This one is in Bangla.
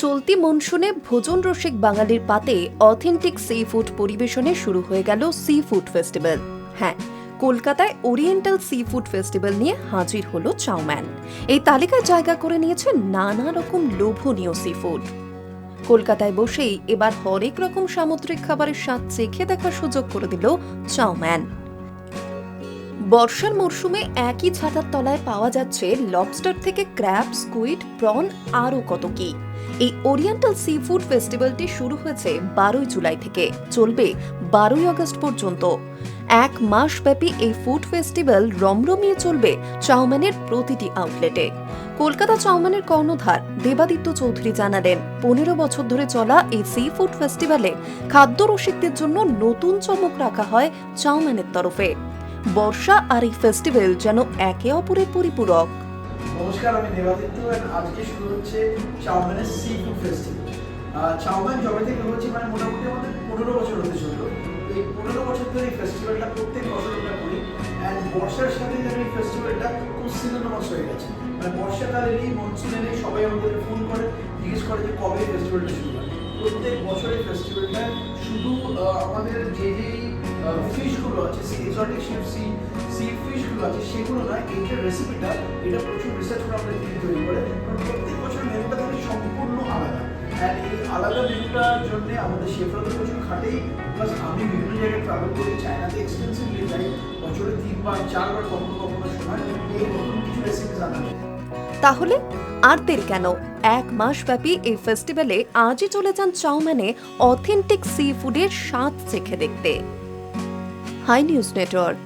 চলতি মনসুনে ভোজন রসিক বাঙালির পাতে অথেন্টিক সি ফুড পরিবেশনে শুরু হয়ে গেল সি ফুড ফেস্টিভ্যাল। হ্যাঁ, কলকাতায় ওরিয়েন্টাল সি ফুড ফেস্টিভ্যাল নিয়ে হাজির হলো চাউম্যান। এই তালিকায় জায়গা করে নিয়েছে নানা রকম লোভনীয় সি ফুড। কলকাতায় বসেই এবার হরেক রকম সামুদ্রিক খাবারের স্বাদ চেখে দেখার সুযোগ করে দিল চাউম্যান। বর্ষার মরশুমে একই ছাতার তলায় পাওয়া যাচ্ছে লবস্টার থেকে ক্র্যাব, স্কুইড, প্রন আরও কত কি। এই ওরিয়েন্টাল সি ফুড ফেস্টিভ্যালটি শুরু হয়েছে 12 জুলাই থেকে, চলবে 12 আগস্ট পর্যন্ত। এক মাস ব্যাপী এই ফুড ফেস্টিভ্যাল রমরমিয়ে চলবে চাউম্যানের প্রতিটি আউটলেটে। কলকাতা চাউম্যানের কর্ণধার দেবাদিত্য চৌধুরী জানালেন, 15 বছর ধরে চলা এই সি ফুড ফেস্টিভ্যালে খাদ্য রসিকদের জন্য নতুন চমক রাখা হয় চাউম্যানের তরফে। বর্ষা আর এই ফেস্টিভ্যাল যেন একে অপরের পরিপূরক। নমস্কার, আমি দেবাদিত্য। আজকে শুরু হচ্ছে চাউম্যানের সি ফুড ফেস্টিভ্যাল। চাউম্যান জবে থেকে হচ্ছে মোটামুটি আমাদের 15 বছর হতে চললো। এই 15 বছর ধরে এই ফেস্টিভ্যালটা প্রত্যেক বছর আমরা করি। অ্যান্ড বর্ষার সাথে যেন এই ফেস্টিভ্যালটা খুব সিনোনিমাস হয়ে গেছে। বর্ষাকাল এলেই, মনসুন এলেই সবাই আমাদেরকে ফোন করে, জিজ্ঞেস করে যে কবে এই ফেস্টিভ্যালটা শুরু হয়। প্রত্যেক বছর এই ফেস্টিভ্যালটা শুধু আমাদের যে ফিশগুলো আছে, এক্সোটিক সি ফিশগুলো আছে সেগুলো নয়, এইটার রেসিপিটা এটা প্রচুর রিসার্চ করে আমরা তৈরি করে। প্রত্যেক বছর মেনুটা থাকে সম্পূর্ণ আলাদা। অ্যান্ড এই আলাদা মেনুটার জন্য আমাদের শেফরা তো প্রচুর খাটেই, প্লাস আমি বিভিন্ন জায়গায় ট্রাভেল করি, চায়নাতে এক্সপেন্সিভলি যাই, বছরে 3-4 বার কখনো কখনো সময় এই নতুন কিছু রেসিপি জানাবো। তাহলে আর দেরি কেন, এক মাস ব্যাপী এই ফেস্টিভ্যালে আজই চলে যান চাউম্যানে অথেন্টিক সি ফুডের স্বাদ চেখে দেখতে। Hi News network.